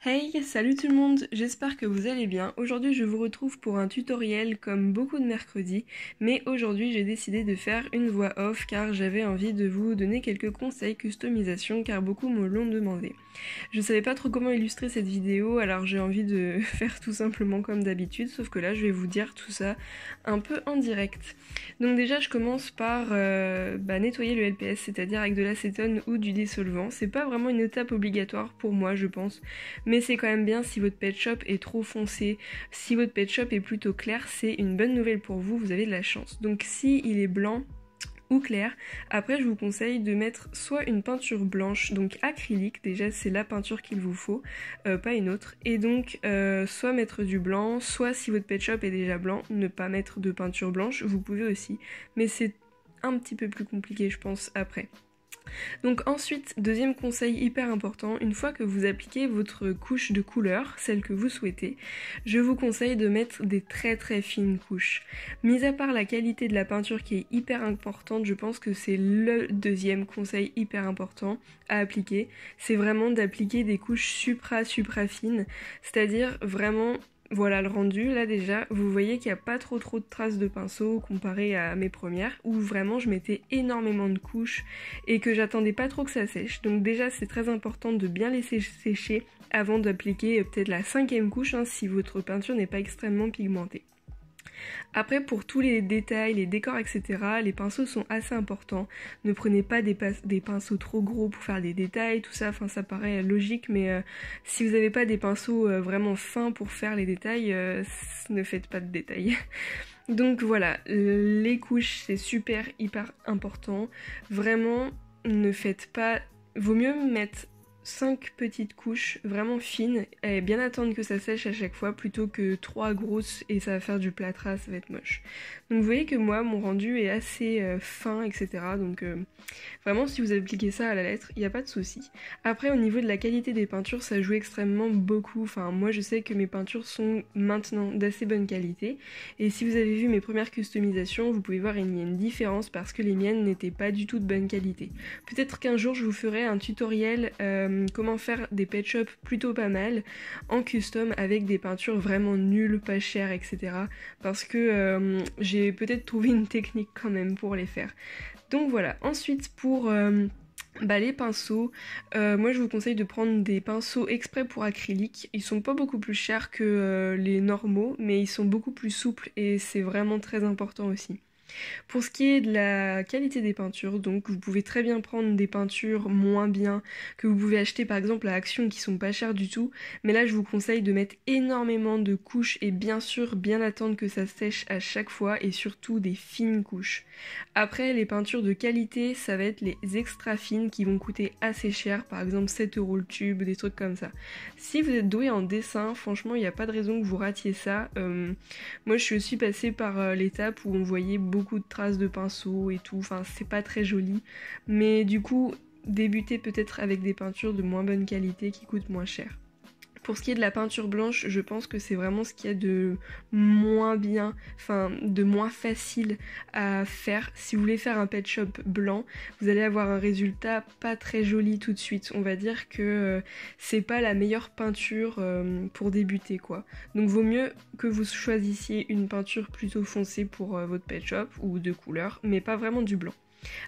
Hey, salut tout le monde, j'espère que vous allez bien. Aujourd'hui je vous retrouve pour un tutoriel comme beaucoup de mercredis, mais aujourd'hui j'ai décidé de faire une voix off car j'avais envie de vous donner quelques conseils customisation car beaucoup me l'ont demandé. Je savais pas trop comment illustrer cette vidéo alors j'ai envie de faire tout simplement comme d'habitude, sauf que là je vais vous dire tout ça un peu en direct. Donc déjà je commence par nettoyer le LPS, c'est-à-dire avec de l'acétone ou du dissolvant. C'est pas vraiment une étape obligatoire pour moi je pense, mais c'est quand même bien si votre pet shop est trop foncé. Si votre pet shop est plutôt clair, c'est une bonne nouvelle pour vous, vous avez de la chance. Donc si il est blanc ou clair, après je vous conseille de mettre soit une peinture blanche, donc acrylique, déjà c'est la peinture qu'il vous faut, pas une autre, et donc soit mettre du blanc, soit si votre pet shop est déjà blanc, ne pas mettre de peinture blanche, vous pouvez aussi, mais c'est un petit peu plus compliqué je pense après. Donc ensuite, deuxième conseil hyper important, une fois que vous appliquez votre couche de couleur, celle que vous souhaitez, je vous conseille de mettre des très très fines couches. Mis à part la qualité de la peinture qui est hyper importante, je pense que c'est le deuxième conseil hyper important à appliquer, c'est vraiment d'appliquer des couches supra fines, c'est-à-dire vraiment. Voilà le rendu, là déjà, vous voyez qu'il n'y a pas trop de traces de pinceau comparé à mes premières, où vraiment je mettais énormément de couches et que j'attendais pas trop que ça sèche. Donc déjà c'est très important de bien laisser sécher avant d'appliquer peut-être la cinquième couche si votre peinture n'est pas extrêmement pigmentée. Après pour tous les détails, les décors etc, les pinceaux sont assez importants. Ne prenez pas des pinceaux trop gros pour faire des détails, tout ça, ça paraît logique mais si vous n'avez pas des pinceaux vraiment fins pour faire les détails, ne faites pas de détails. Donc voilà, les couches c'est super hyper important. Vraiment ne faites pas... Vaut mieux mettre 5 petites couches vraiment fines et bien attendre que ça sèche à chaque fois plutôt que 3 grosses et ça va faire du plâtras, ça va être moche. Donc vous voyez que moi mon rendu est assez fin etc. Donc vraiment si vous appliquez ça à la lettre il n'y a pas de souci. Après au niveau de la qualité des peintures ça joue extrêmement beaucoup. Enfin moi je sais que mes peintures sont maintenant d'assez bonne qualité et si vous avez vu mes premières customisations vous pouvez voir il y a une différence parce que les miennes n'étaient pas du tout de bonne qualité. Peut-être qu'un jour je vous ferai un tutoriel comment faire des pet shops plutôt pas mal en custom avec des peintures vraiment nulles, pas chères, etc. Parce que j'ai peut-être trouvé une technique quand même pour les faire. Donc voilà, ensuite pour... les pinceaux, moi je vous conseille de prendre des pinceaux exprès pour acrylique. Ils sont pas beaucoup plus chers que les normaux, mais ils sont beaucoup plus souples et c'est vraiment très important aussi. Pour ce qui est de la qualité des peintures, donc vous pouvez très bien prendre des peintures moins bien que vous pouvez acheter par exemple à Action qui sont pas chères du tout, mais là je vous conseille de mettre énormément de couches et bien sûr bien attendre que ça sèche à chaque fois et surtout des fines couches. Après les peintures de qualité ça va être les extra fines qui vont coûter assez cher, par exemple 7 € le tube, des trucs comme ça. Si vous êtes doué en dessin, franchement il n'y a pas de raison que vous ratiez ça. Moi je suis aussi passée par l'étape où on voyait beaucoup de traces de pinceau et tout, c'est pas très joli, mais du coup débuter peut-être avec des peintures de moins bonne qualité qui coûtent moins cher. Pour ce qui est de la peinture blanche, je pense que c'est vraiment ce qu'il y a de moins bien, de moins facile à faire. Si vous voulez faire un pet shop blanc, vous allez avoir un résultat pas très joli tout de suite. On va dire que c'est pas la meilleure peinture pour débuter quoi. Donc vaut mieux que vous choisissiez une peinture plutôt foncée pour votre pet shop ou de couleur, mais pas vraiment du blanc.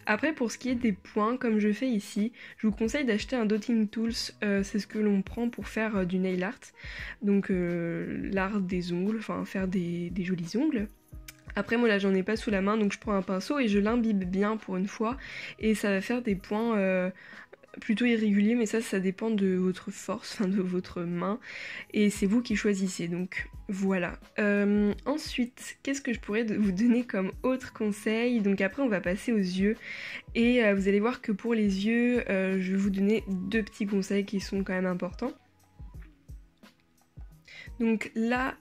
Après pour ce qui est des points, comme je fais ici, je vous conseille d'acheter un dotting tools, c'est ce que l'on prend pour faire du nail art, donc l'art des ongles, faire des jolis ongles. Après moi là j'en ai pas sous la main donc je prends un pinceau et je l'imbibe bien pour une fois et ça va faire des points plutôt irréguliers, mais ça dépend de votre force, de votre main et c'est vous qui choisissez donc voilà. Ensuite qu'est-ce que je pourrais vous donner comme autre conseil? Donc après on va passer aux yeux et vous allez voir que pour les yeux je vais vous donner deux petits conseils qui sont quand même importants. Donc là,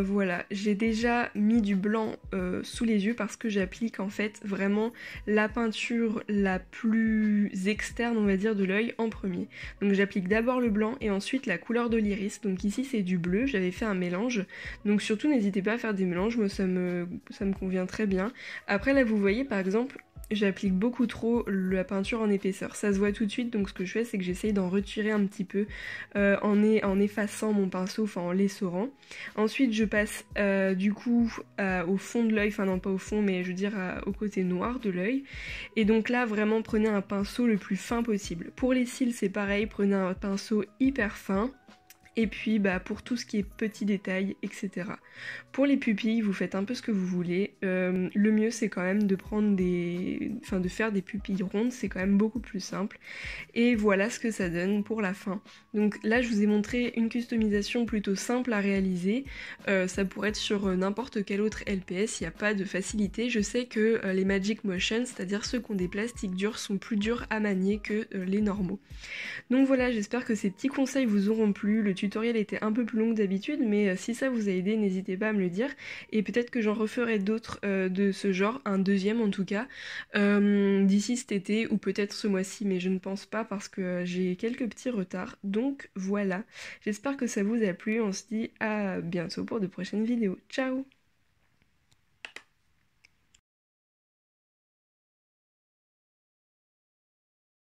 voilà, j'ai déjà mis du blanc sous les yeux parce que j'applique en fait vraiment la peinture la plus externe, on va dire, de l'œil en premier. Donc j'applique d'abord le blanc et ensuite la couleur de l'iris. Donc ici c'est du bleu, j'avais fait un mélange. Donc surtout n'hésitez pas à faire des mélanges, moi ça me convient très bien. Après là vous voyez par exemple, j'applique beaucoup trop la peinture en épaisseur. Ça se voit tout de suite, donc ce que je fais c'est que j'essaye d'en retirer un petit peu en effaçant mon pinceau, enfin en l'essorant. Ensuite je passe du coup au fond de l'œil, enfin non pas au fond mais je veux dire au côté noir de l'œil. Et donc là vraiment prenez un pinceau le plus fin possible. Pour les cils c'est pareil, prenez un pinceau hyper fin. Et puis pour tout ce qui est petits détails, etc. Pour les pupilles, vous faites un peu ce que vous voulez. Le mieux c'est quand même de prendre de faire des pupilles rondes, c'est quand même beaucoup plus simple. Et voilà ce que ça donne pour la fin. Donc là je vous ai montré une customisation plutôt simple à réaliser. Ça pourrait être sur n'importe quel autre LPS, il n'y a pas de facilité. Je sais que les Magic Motion, c'est-à-dire ceux qui ont des plastiques durs, sont plus durs à manier que les normaux. Donc voilà, j'espère que ces petits conseils vous auront plu. Le tutoriel était un peu plus long que d'habitude, mais si ça vous a aidé, n'hésitez pas à me le dire. Et peut-être que j'en referai d'autres de ce genre, un deuxième en tout cas, d'ici cet été ou peut-être ce mois-ci, mais je ne pense pas parce que j'ai quelques petits retards. Donc voilà, j'espère que ça vous a plu. On se dit à bientôt pour de prochaines vidéos. Ciao!